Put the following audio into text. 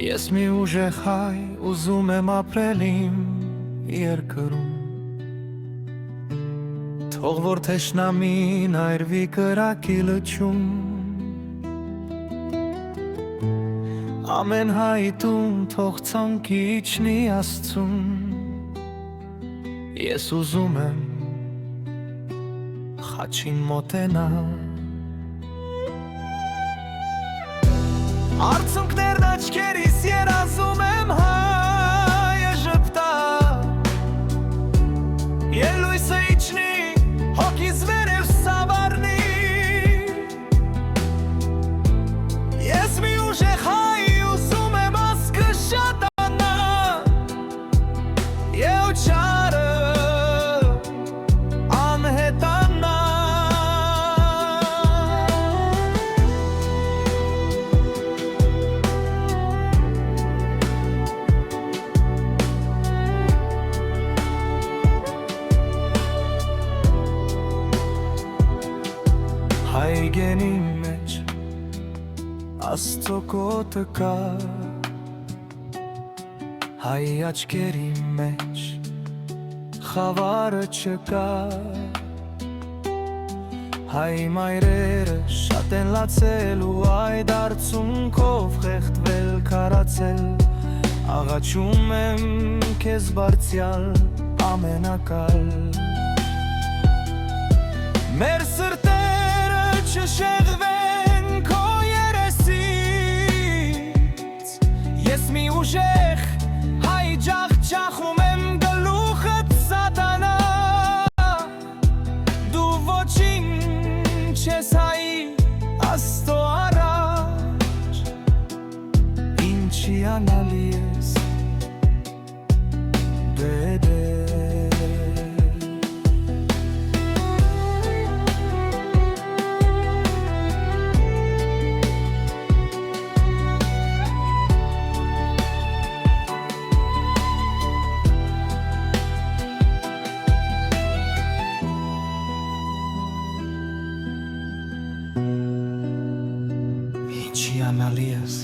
Ես մի ուժեղ հայ ուզում եմ ապրել իմ երկրում, թող որ թշնամին այրվի կրակի լճում, ամեն հայտում թող ցանկի իջնի Աստծուն, ես ուզում եմ խաչին մոտենալ, արցունքներն աչքերիս երազում եմ հայը ժպտալ, ելույսը իջնի, հոգիս վերև սավառնի, ես մի ուժեղ հայ ուզում եմ ազգը շատանա, և չարը անհետանա. Հայ գենի մեջ Աստծո կոտը կա, հայ աչքերի մեջ խավարը չկա, հայ մայրերը շատ են լացել ու այդ արցունքով խեղդվել քարացել, աղաչում եմ քեզ բարձյալ ամենակալ, մեր սրտերը չշեղվեն քո երեսից, ես մի ուժեղ հայ ջախջախում եմ գլուխդ սատանա, դու ոչինչ ես հայի Աստծո առաջ, ինչի անալի ես դե Ինչի անալի ես